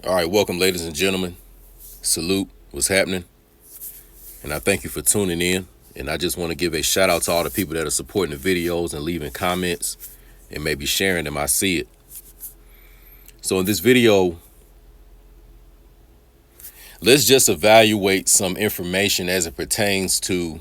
All right, welcome, ladies and gentlemen. Salute, what's happening? And I thank you for tuning in. And I just want to give a shout out to all the people that are supporting the videos and leaving comments and maybe sharing them. I see it. So in this video, let's just evaluate some information as it pertains to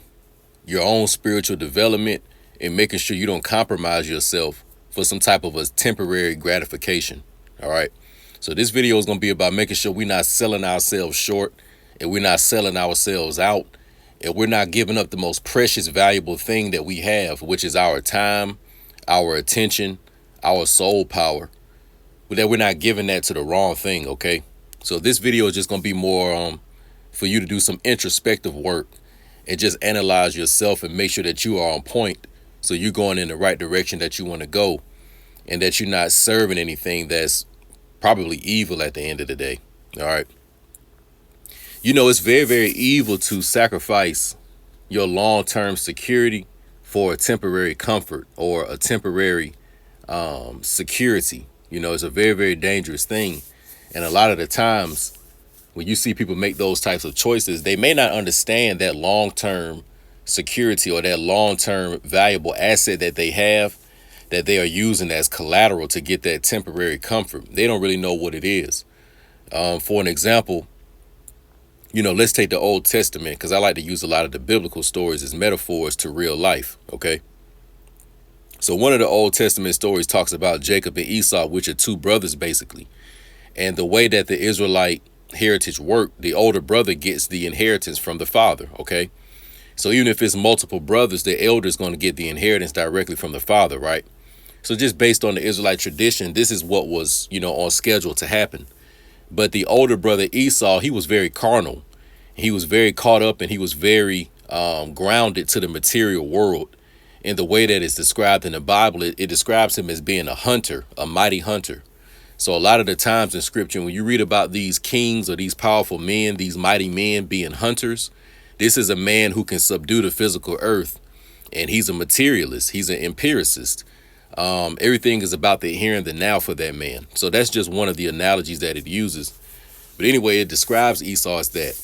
your own spiritual development and making sure you don't compromise yourself for some type of a temporary gratification. All right. So this video is going to be about making sure we're not selling ourselves short and we're not selling ourselves out and we're not giving up the most precious, valuable thing that we have, which is our time, our attention, our soul power, that we're not giving that to the wrong thing. Okay. So this video is just going to be more for you to do some introspective work and just analyze yourself and make sure that you are on point. So you're going in the right direction that you want to go and that you're not serving anything that's probably evil at the end of the day. All right. You know, it's very, very evil to sacrifice your long-term security for a temporary comfort or a temporary security. You know, it's a very, very dangerous thing. And a lot of the times when you see people make those types of choices, they may not understand that long-term security or that long-term valuable asset that they have, that they are using as collateral to get that temporary comfort. They don't really know what it is. For an example, you know, let's take the Old Testament, because I like to use a lot of the biblical stories as metaphors to real life. Okay. So one of the Old Testament stories talks about Jacob and Esau, which are two brothers, basically. And the way that the Israelite heritage worked, the older brother gets the inheritance from the father. Okay. So even if it's multiple brothers, the elder is going to get the inheritance directly from the father, right? So just based on the Israelite tradition, this is what was, you know, on schedule to happen. But the older brother Esau, he was very carnal. He was very caught up and he was very grounded to the material world. In the way that it's described in the Bible, it describes him as being a hunter, a mighty hunter. So a lot of the times in scripture, when you read about these kings or these powerful men, these mighty men being hunters, this is a man who can subdue the physical earth. And he's a materialist. He's an empiricist. Everything is about the here and the now for that man. So that's just one of the analogies that it uses. But anyway, it describes Esau as that.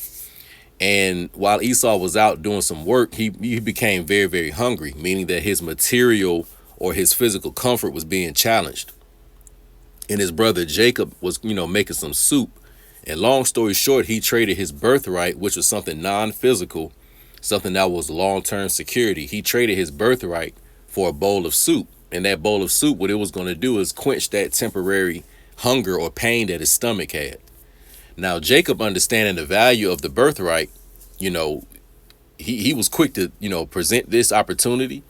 And while Esau was out doing some work, he became very, very hungry, meaning that his material or his physical comfort was being challenged. And his brother Jacob was, you know, making some soup. And long story short, he traded his birthright, which was something non-physical, something that was long-term security. He traded his birthright for a bowl of soup. And that bowl of soup, what it was going to do is quench that temporary hunger or pain that his stomach had. Now, Jacob, understanding the value of the birthright, you know, he was quick to, you know, present this opportunity,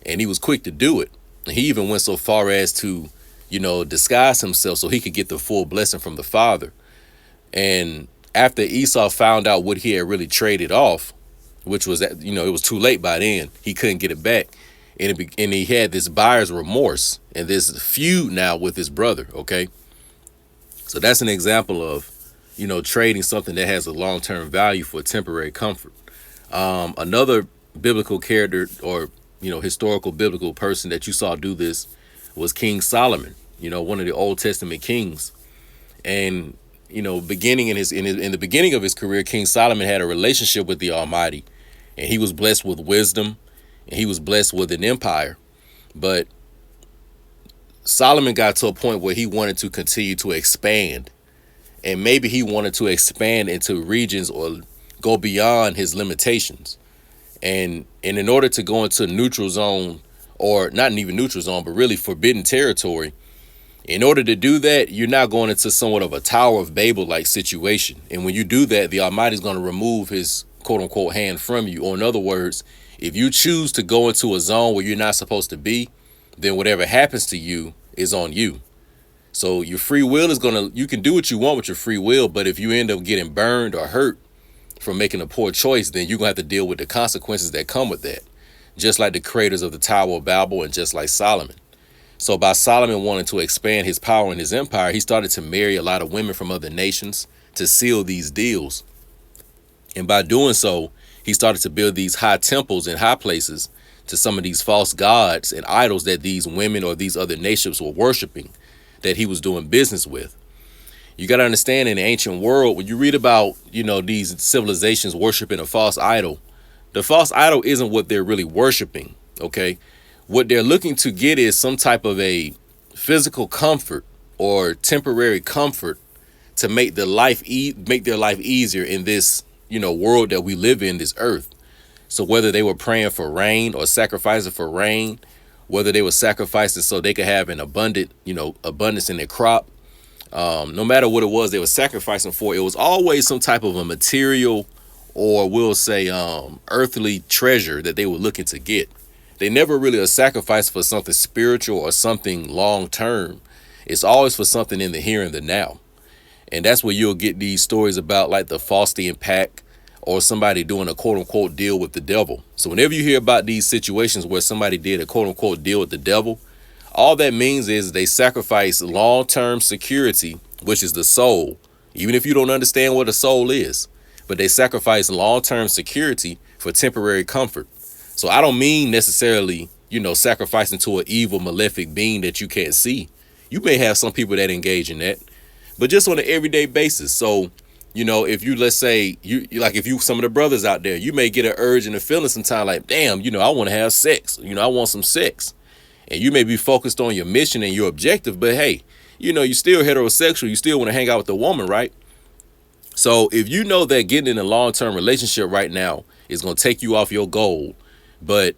and he was quick to do it. And he even went so far as to, you know, disguise himself so he could get the full blessing from the father. And after Esau found out what he had really traded off, which was that, you know, it was too late by then, he couldn't get it back. And he had this buyer's remorse and this feud now with his brother. Okay. So that's an example of, you know, trading something that has a long-term value for temporary comfort. Another biblical character or, you know, historical biblical person that you saw do this was King Solomon, you know, one of the Old Testament kings. And, you know, beginning in the beginning of his career, King Solomon had a relationship with the Almighty, and he was blessed with wisdom and he was blessed with an empire. But Solomon got to a point where he wanted to continue to expand. And maybe he wanted to expand into regions or go beyond his limitations. And in order to go into neutral zone, or not even neutral zone, but really forbidden territory, in order to do that, you're now going into somewhat of a Tower of Babel like situation. And when you do that, the Almighty is going to remove his quote unquote hand from you. Or in other words, if you choose to go into a zone where you're not supposed to be, then whatever happens to you is on you. So your free will is you can do what you want with your free will, but if you end up getting burned or hurt from making a poor choice, then you're going to have to deal with the consequences that come with that. Just like the creators of the Tower of Babel and just like Solomon. So by Solomon wanting to expand his power and his empire, he started to marry a lot of women from other nations to seal these deals. And by doing so, he started to build these high temples and high places to some of these false gods and idols that these women or these other nations were worshiping, that he was doing business with. You got to understand, in the ancient world, when you read about, these civilizations worshiping a false idol, the false idol isn't what they're really worshiping. Okay. What they're looking to get is some type of a physical comfort or temporary comfort to make make their life easier in this, world that we live in, this earth. So whether they were praying for rain or sacrificing for rain, whether they were sacrificing so they could have an abundance in their crop, no matter what it was they were sacrificing for, it was always some type of a material, or we'll say earthly treasure that they were looking to get. They never really a sacrifice for something spiritual or something long term. It's always for something in the here and the now. And that's where you'll get these stories about like the Faustian pact, or somebody doing a quote unquote deal with the devil. So whenever you hear about these situations where somebody did a quote unquote deal with the devil, all that means is they sacrifice long-term security, which is the soul, even if you don't understand what a soul is, but they sacrifice long-term security for temporary comfort. So I don't mean necessarily, sacrificing to an evil, malefic being that you can't see. You may have some people that engage in that, but just on an everyday basis. So, if you, let's say if you, some of the brothers out there, you may get an urge and a feeling sometime like, damn, I want to have sex. I want some sex. And you may be focused on your mission and your objective, but hey, you're still heterosexual. You still want to hang out with the woman, right? So if you know that getting in a long-term relationship right now is going to take you off your goal, but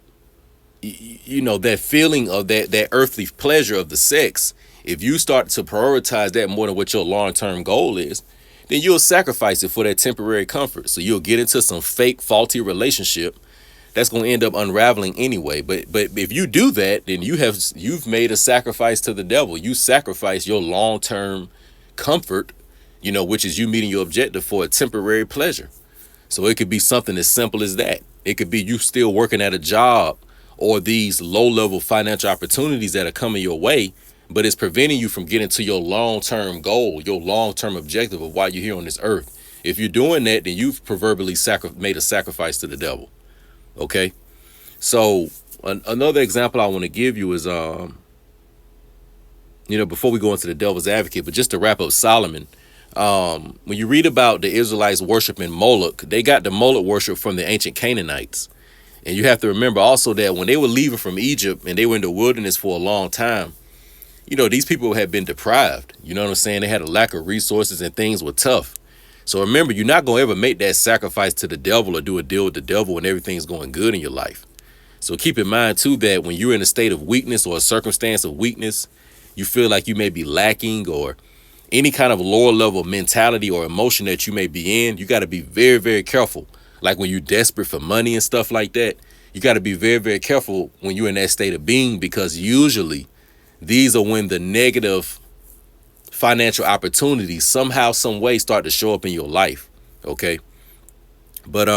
that feeling of that earthly pleasure of the sex, if you start to prioritize that more than what your long-term goal is, then you'll sacrifice it for that temporary comfort. So you'll get into some fake, faulty relationship that's going to end up unraveling anyway. But if you do that, then you've made a sacrifice to the devil. You sacrifice your long-term comfort, which is you meeting your objective for a temporary pleasure. So it could be something as simple as that. It could be you still working at a job, or these low-level financial opportunities that are coming your way, but it's preventing you from getting to your long-term goal, your long-term objective of why you're here on this earth. If you're doing that, then you've proverbially made a sacrifice to the devil. Okay. So another example I want to give you is, before we go into the devil's advocate, but just to wrap up Solomon, when you read about the Israelites worshiping Molech, they got the Molech worship from the ancient Canaanites. And you have to remember also that when they were leaving from Egypt and they were in the wilderness for a long time, these people had been deprived. You know what I'm saying? They had a lack of resources and things were tough. So remember, you're not going to ever make that sacrifice to the devil or do a deal with the devil when everything's going good in your life. So keep in mind, too, that when you're in a state of weakness or a circumstance of weakness, you feel like you may be lacking, or any kind of lower level mentality or emotion that you may be in, you got to be very, very careful. Like when you're desperate for money and stuff like that, you got to be very, very careful when you're in that state of being, because usually these are when the negative financial opportunities somehow, some way start to show up in your life. Okay. But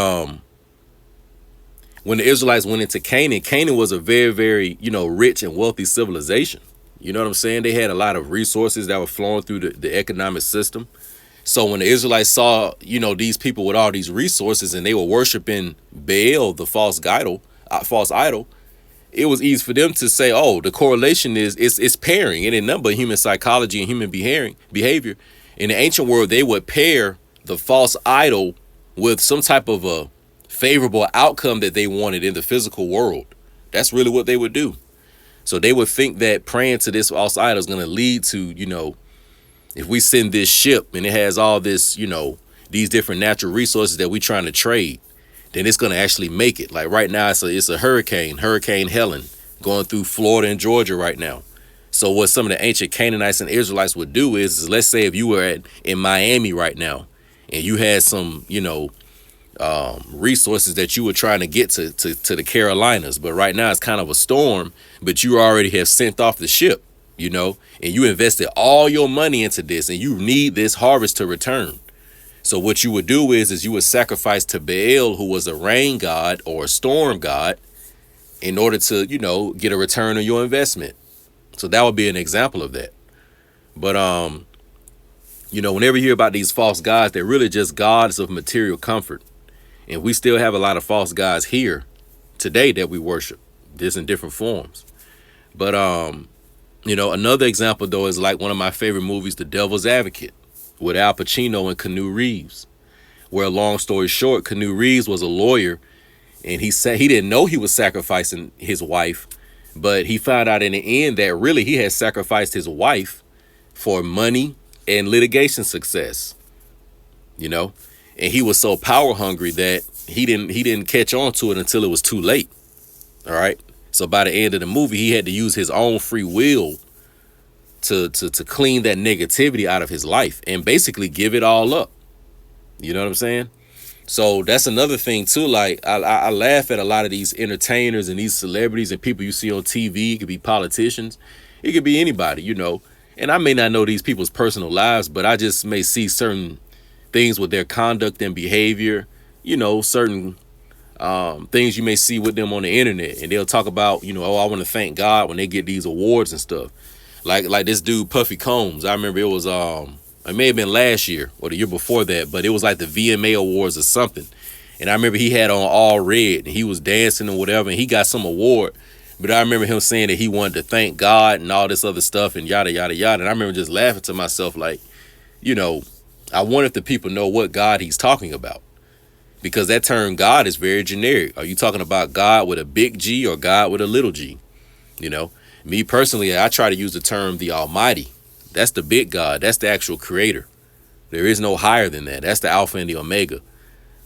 when the Israelites went into Canaan, Canaan was a very, very, rich and wealthy civilization. You know what I'm saying? They had a lot of resources that were flowing through the economic system. So when the Israelites saw, these people with all these resources and they were worshiping Baal, the false idol, it was easy for them to say, oh, the correlation is it's pairing. And in number of human psychology and human behavior, in the ancient world, they would pair the false idol with some type of a favorable outcome that they wanted in the physical world. That's really what they would do. So they would think that praying to this false idol is going to lead to, if we send this ship and it has all this, these different natural resources that we're trying to trade, then it's going to actually make it. Like right now, it's a Hurricane Helen, going through Florida and Georgia right now. So what some of the ancient Canaanites and Israelites would do is let's say if you were in Miami right now and you had some, resources that you were trying to get to the Carolinas, but right now it's kind of a storm, but you already have sent off the ship, and you invested all your money into this and you need this harvest to return. So what you would do is you would sacrifice to Baal, who was a rain god or a storm god, in order to, get a return on your investment. So that would be an example of that. But, whenever you hear about these false gods, they're really just gods of material comfort. And we still have a lot of false gods here today that we worship, just in different forms. But, another example, though, is like one of my favorite movies, The Devil's Advocate. with Al Pacino and Keanu Reeves. Where, long story short, Keanu Reeves was a lawyer, and he said he didn't know he was sacrificing his wife, but he found out in the end that really he had sacrificed his wife for money and litigation success, you know, and he was so power hungry that he didn't catch on to it until it was too late. All right. So by the end of the movie, he had to use his own free will to clean that negativity out of his life and basically give it all up. You know what I'm saying? So that's another thing too. Like I laugh at a lot of these entertainers and these celebrities and people you see on TV. It could be politicians, it could be anybody, you know. And I may not know these people's personal lives, but I just may see certain things with their conduct and behavior, you know, certain things you may see with them on the internet, and they'll talk about, you know, oh, I want to thank God when they get these awards and stuff. Like this dude Puffy Combs. I remember it was it may have been last year or the year before that, but it was like the VMA Awards or something. And I remember he had on all red and he was dancing or whatever, and he got some award. But I remember him saying that he wanted to thank God and all this other stuff and yada, yada, yada. And I remember just laughing to myself like, you know, I wonder if the people know what God he's talking about. Because that term God is very generic. Are you talking about God with a big G or God with a little g? You know, me personally, I try to use the term the Almighty. That's the big God. That's the actual creator. There is no higher than that. That's the Alpha and the Omega.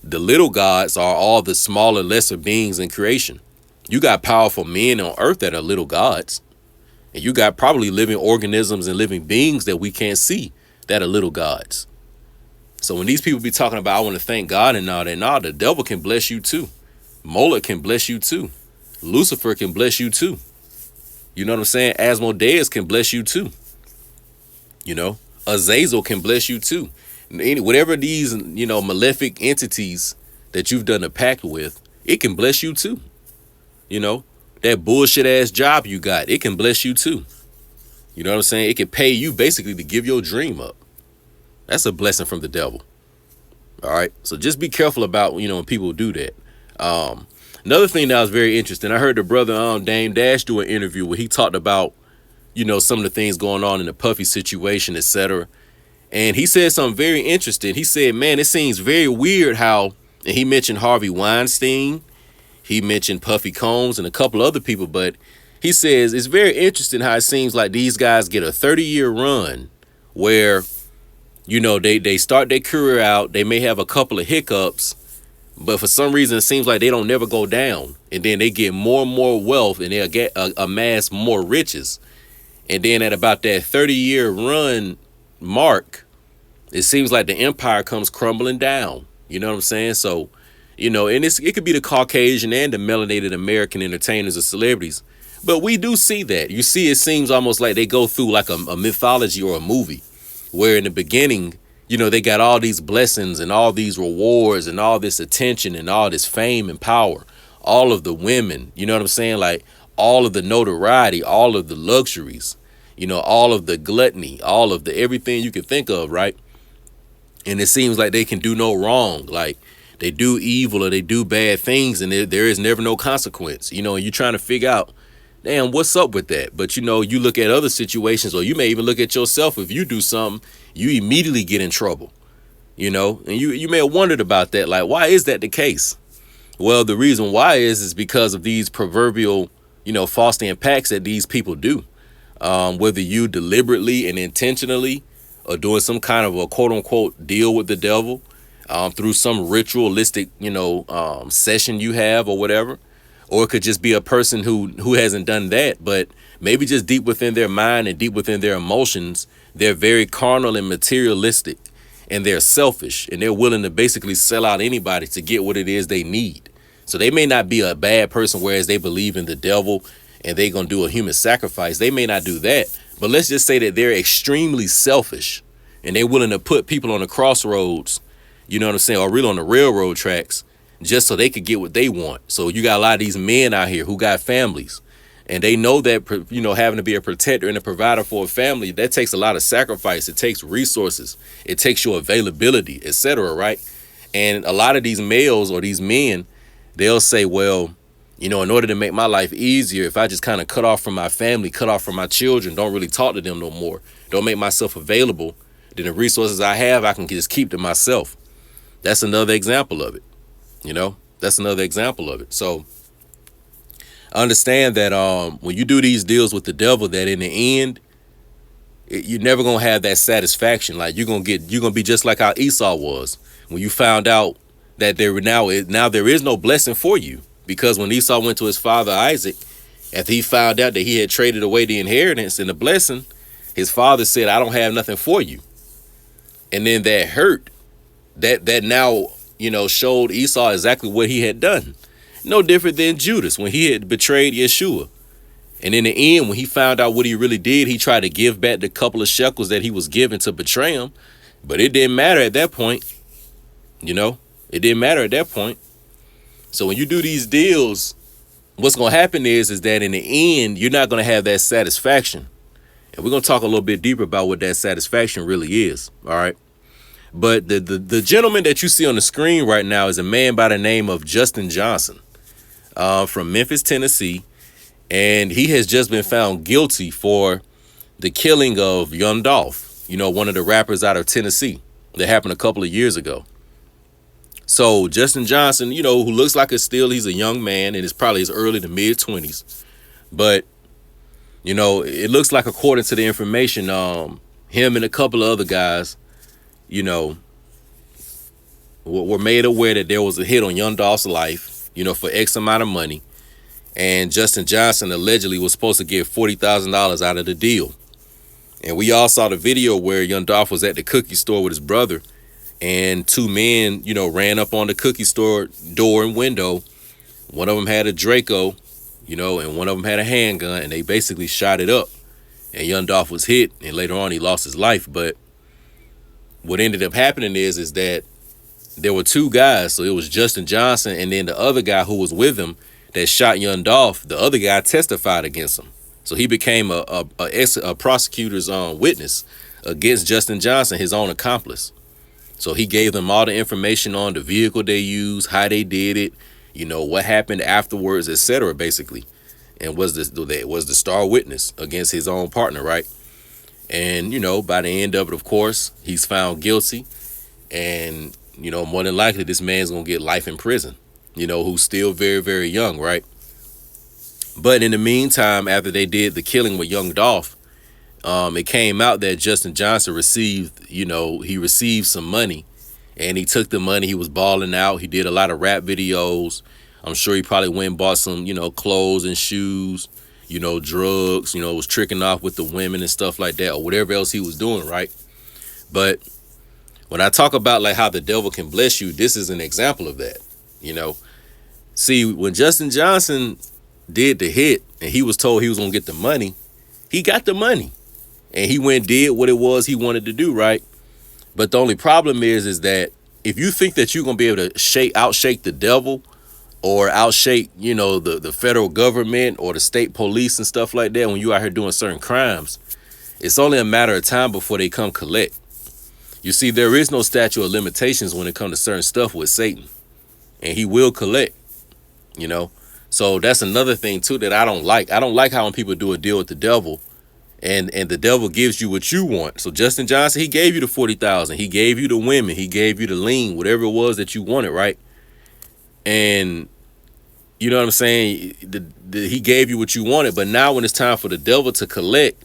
The little gods are all the smaller, lesser beings in creation. You got powerful men on earth that are little gods. And you got probably living organisms and living beings that we can't see that are little gods. So when these people be talking about, I want to thank God and all that, nah, the devil can bless you too. Molech can bless you too. Lucifer can bless you too. You know what I'm saying? Asmodeus can bless you too. You know, Azazel can bless you too. Whatever these, you know, malefic entities that you've done a pact with, it can bless you too. You know, that bullshit ass job you got, it can bless you too. You know what I'm saying? It can pay you basically to give your dream up. That's a blessing from the devil. All right. So just be careful about, you know, when people do that. Another thing that was very interesting, I heard the brother Dame Dash do an interview where he talked about, you know, some of the things going on in the Puffy situation, etc. And he said something very interesting. He said, man, it seems very weird how, and he mentioned Harvey Weinstein, he mentioned Puffy Combs and a couple other people, but he says it's very interesting how it seems like these guys get a 30-year run where, you know, they start their career out, they may have a couple of hiccups, but for some reason it seems like they don't never go down. And then they get more and more wealth and they'll get amass more riches. And then at about that 30-year run mark, it seems like the empire comes crumbling down. You know what I'm saying? So, you know, and it could be the Caucasian and the melanated American entertainers or celebrities. But we do see that. You see, it seems almost like they go through like a mythology or a movie where in the beginning, you know, they got all these blessings and all these rewards and all this attention and all this fame and power, all of the women, you know what I'm saying? Like all of the notoriety, all of the luxuries, you know, all of the gluttony, all of the everything you can think of, right? And it seems like they can do no wrong. Like they do evil or they do bad things and there is never no consequence, you know, and you're trying to figure out, damn, what's up with that? But, you know, you look at other situations, or you may even look at yourself. If you do something, you immediately get in trouble, you know, and you may have wondered about that. Like, why is that the case? Well, the reason why is because of these proverbial, you know, Faustian pacts that these people do. Whether you deliberately and intentionally are doing some kind of a quote unquote deal with the devil through some ritualistic, you know, session you have or whatever. Or it could just be a person who hasn't done that, but maybe just deep within their mind and deep within their emotions, they're very carnal and materialistic, and they're selfish, and they're willing to basically sell out anybody to get what it is they need. So they may not be a bad person, whereas they believe in the devil and they're going to do a human sacrifice. They may not do that, but let's just say that they're extremely selfish and they're willing to put people on the crossroads, you know what I'm saying, or really on the railroad tracks, just so they could get what they want. So you got a lot of these men out here who got families, and they know that, you know, having to be a protector and a provider for a family, that takes a lot of sacrifice. It takes resources. It takes your availability, etc. Right? And a lot of these males or these men, they'll say, well, you know, in order to make my life easier, if I just kind of cut off from my family, cut off from my children, don't really talk to them no more, don't make myself available, then the resources I have, I can just keep to myself. That's another example of it. That's another example of it. So understand that when you do these deals with the devil, that in the end, you're never gonna have that satisfaction. Like you're gonna be just like how Esau was when you found out that now there is no blessing for you, because when Esau went to his father Isaac, after he found out that he had traded away the inheritance and the blessing, his father said, "I don't have nothing for you." And then that hurt, that now showed Esau exactly what he had done. No different than Judas when he had betrayed Yeshua. And in the end, when he found out what he really did, he tried to give back the couple of shekels that he was given to betray him. But it didn't matter at that point. It didn't matter at that point. So when you do these deals, what's going to happen is that in the end, you're not going to have that satisfaction. And we're going to talk a little bit deeper about what that satisfaction really is. All right. But the gentleman that you see on the screen right now is a man by the name of Justin Johnson from Memphis, Tennessee. And he has just been found guilty for the killing of Young Dolph, one of the rappers out of Tennessee. That happened a couple of years ago. So Justin Johnson, who looks like he's a young man and is probably his early to mid 20s. But, it looks like, according to the information, him and a couple of other guys, were made aware that there was a hit on Young Dolph's life, for X amount of money. And Justin Johnson allegedly was supposed to get $40,000 out of the deal. And we all saw the video where Young Dolph was at the cookie store with his brother, and two men, ran up on the cookie store door and window. One of them had a Draco, and one of them had a handgun, and they basically shot it up. And Young Dolph was hit, and later on he lost his life. But what ended up happening is that there were two guys. So it was Justin Johnson and then the other guy who was with him that shot Young Dolph. The other guy testified against him. So he became a prosecutor's witness against Justin Johnson, his own accomplice. So he gave them all the information on the vehicle they used, how they did it, what happened afterwards, etc. basically. And was the star witness against his own partner, right? And, by the end of it, of course, he's found guilty. And, more than likely, this man's going to get life in prison, who's still very, very young, right? But in the meantime, after they did the killing with Young Dolph, it came out that Justin Johnson received some money, and he took the money. He was balling out. He did a lot of rap videos. I'm sure he probably went and bought some, clothes and shoes, drugs, was tricking off with the women and stuff like that, or whatever else he was doing, right? But when I talk about like how the devil can bless you, this is an example of that, See, when Justin Johnson did the hit and he was told he was going to get the money, he got the money. And he went and did what it was he wanted to do, right? But the only problem is that if you think that you're going to be able to outshake the devil or outshake, the federal government or the state police and stuff like that when you out here doing certain crimes, it's only a matter of time before they come collect. You see, there is no statute of limitations when it comes to certain stuff with Satan. And he will collect, So that's another thing, too, that I don't like. I don't like how when people do a deal with the devil, and the devil gives you what you want. So Justin Johnson, he gave you the $40,000. He gave you the women. He gave you the lean, whatever it was that you wanted, right? And you know what I'm saying? He gave you what you wanted. But now when it's time for the devil to collect,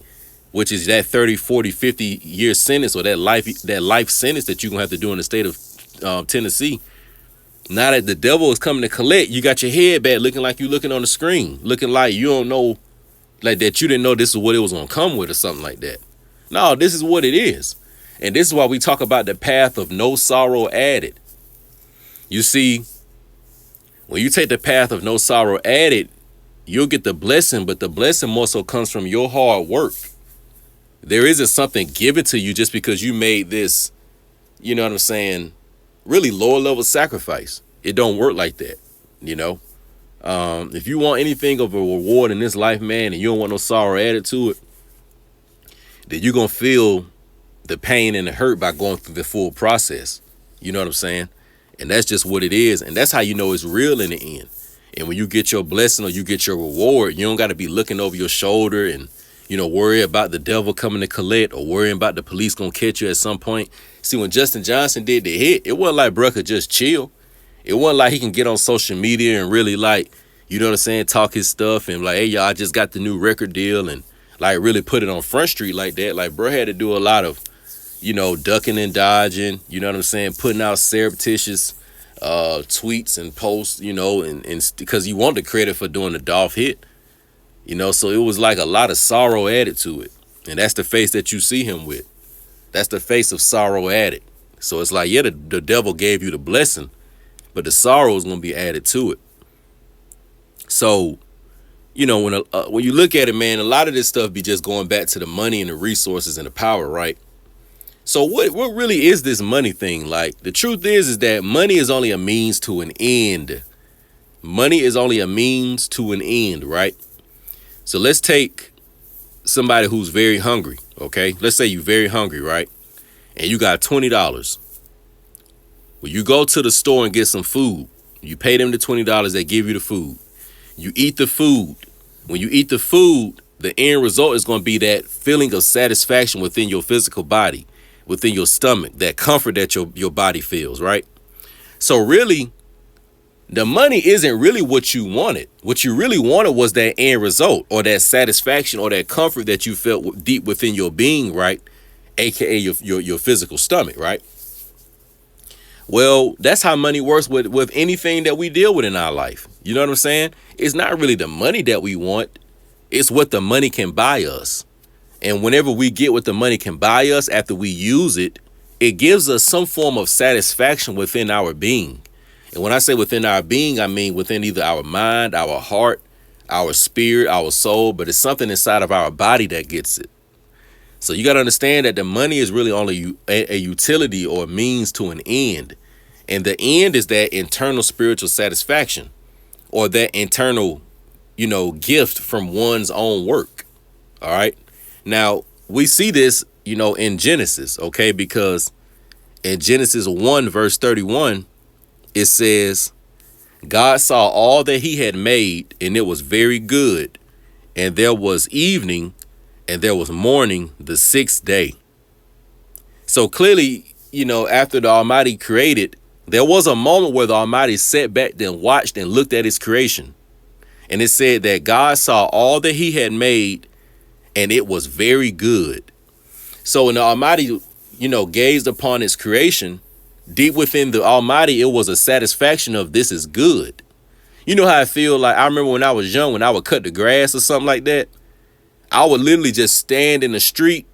which is that 30, 40, 50-year sentence, or that life sentence that you're going to have to do in the state of Tennessee, now that the devil is coming to collect, you got your head back looking like you looking on the screen, looking like you don't know, like that you didn't know this is what it was going to come with or something like that. No, this is what it is. And this is why we talk about the path of no sorrow added. You see, when you take the path of no sorrow added, you'll get the blessing, but the blessing more so comes from your hard work. There isn't something given to you just because you made this, you know what I'm saying, really lower level sacrifice. It don't work like that, If you want anything of a reward in this life, man, and you don't want no sorrow added to it, then you're going to feel the pain and the hurt by going through the full process. You know what I'm saying? And that's just what it is. And that's how you know it's real in the end. And when you get your blessing or you get your reward, you don't got to be looking over your shoulder and, worry about the devil coming to collect or worrying about the police gonna catch you at some point. See, when Justin Johnson did the hit, it wasn't like bruh could just chill. It wasn't like he can get on social media and really talk his stuff and like, hey, y'all, I just got the new record deal and like really put it on Front Street like that. Like, bruh had to do a lot of, ducking and dodging, putting out surreptitious tweets and posts, and because you want the credit for doing the Dolph hit. So it was like a lot of sorrow added to it. And that's the face that you see him with. That's the face of sorrow added. So it's like, yeah, the devil gave you the blessing, but the sorrow is going to be added to it. So, when you look at it, man, a lot of this stuff be just going back to the money and the resources and the power, right? So what really is this money thing? Like, the truth is that money is only a means to an end. Money is only a means to an end, right? So let's take somebody who's very hungry, okay? Let's say you're very hungry, right? And you got $20. Well, you go to the store and get some food. You pay them the $20, they give you the food. You eat the food. When you eat the food, the end result is going to be that feeling of satisfaction within your physical body, within your stomach, that comfort that your body feels, right? So really, the money isn't really what you wanted. What you really wanted was that end result or that satisfaction or that comfort that you felt deep within your being, right? AKA your physical stomach, right? Well, that's how money works with anything that we deal with in our life. You know what I'm saying? It's not really the money that we want. It's what the money can buy us. And whenever we get what the money can buy us after we use it, it gives us some form of satisfaction within our being. And when I say within our being, I mean within either our mind, our heart, our spirit, our soul, but it's something inside of our body that gets it. So you got to understand that the money is really only a utility or a means to an end. And the end is that internal spiritual satisfaction or that internal, gift from one's own work. All right. Now, we see this, in Genesis, okay, because in Genesis 1, verse 31, it says, God saw all that he had made, and it was very good. And there was evening, and there was morning the sixth day. So clearly, after the Almighty created, there was a moment where the Almighty sat back and watched and looked at his creation. And it said that God saw all that he had made, and it was very good. So when the Almighty, gazed upon his creation, deep within the Almighty, it was a satisfaction of this is good. You know how I feel? Like, I remember when I was young, when I would cut the grass or something like that, I would literally just stand in the street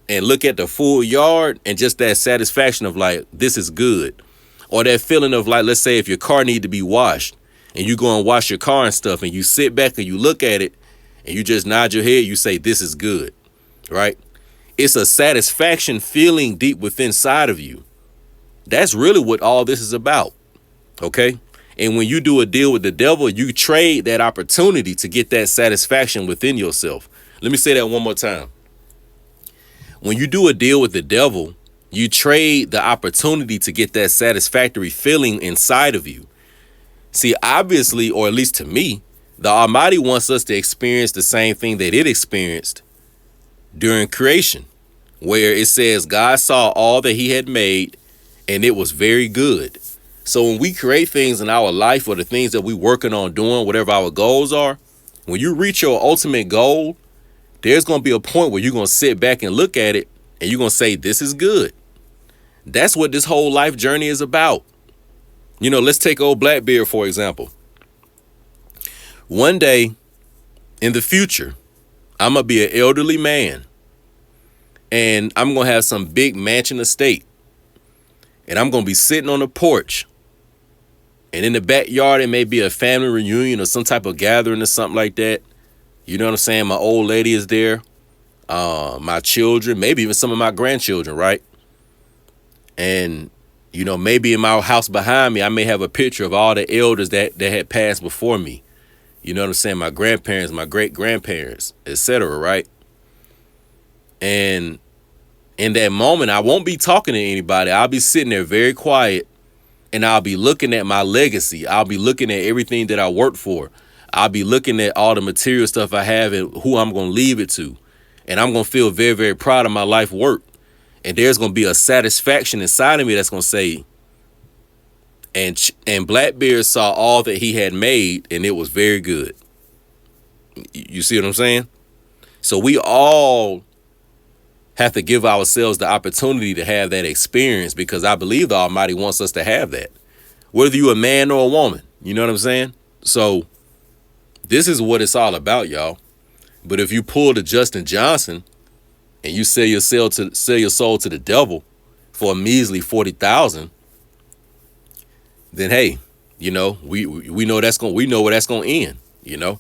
and look at the full yard and just that satisfaction of like, this is good. Or that feeling of like, let's say if your car need to be washed and you go and wash your car and stuff and you sit back and you look at it and you just nod your head, you say, this is good, right? It's a satisfaction feeling deep within inside of you. That's really what all this is about, okay? And when you do a deal with the devil, you trade that opportunity to get that satisfaction within yourself. Let me say that one more time. When you do a deal with the devil, you trade the opportunity to get that satisfactory feeling inside of you. See, obviously, or at least to me, the Almighty wants us to experience the same thing that it experienced during creation, where it says God saw all that he had made, and it was very good. So when we create things in our life or the things that we're working on doing, whatever our goals are, when you reach your ultimate goal, there's going to be a point where you're going to sit back and look at it and you're going to say, this is good. That's what this whole life journey is about. Let's take old Blackbeard, for example. One day in the future, I'm going to be an elderly man and I'm going to have some big mansion estate and I'm going to be sitting on the porch. And in the backyard, it may be a family reunion or some type of gathering or something like that. You know what I'm saying? My old lady is there. My children, maybe even some of my grandchildren, right? And, maybe in my house behind me, I may have a picture of all the elders that had passed before me. You know what I'm saying? My grandparents, my great-grandparents, etc., right? And in that moment, I won't be talking to anybody. I'll be sitting there very quiet. And I'll be looking at my legacy. I'll be looking at everything that I worked for. I'll be looking at all the material stuff I have and who I'm going to leave it to. And I'm going to feel very, very proud of my life work. And there's going to be a satisfaction inside of me that's going to say, and Blackbeard saw all that he had made, and it was very good. You see what I'm saying? So we all have to give ourselves the opportunity to have that experience, because I believe the Almighty wants us to have that, whether you're a man or a woman. You know what I'm saying? So this is what it's all about, y'all. But if you pull the Justin Johnson and you sell your soul to the devil for a measly 40,000, then hey, you know, we know we know where that's gonna end, you know.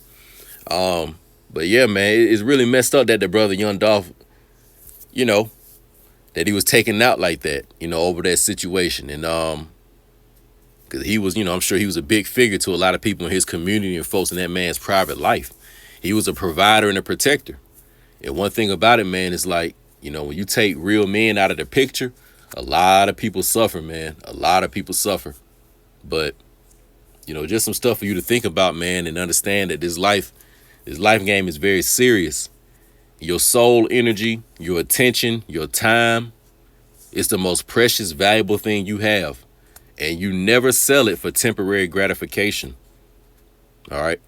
But yeah, man, it's really messed up that the brother Young Dolph, you know, that he was taken out like that, you know, over that situation. And because he was, you know, I'm sure he was a big figure to a lot of people in his community and folks in that man's private life. He was a provider and a protector. And one thing about it, man, is like, you know, when you take real men out of the picture, a lot of people suffer, man. A lot of people suffer. But, you know, just some stuff for you to think about, man, and understand that this life game is very serious. Your soul energy, your attention, your time is the most precious, valuable thing you have. And you never sell it for temporary gratification. All right.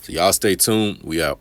So y'all stay tuned. We out.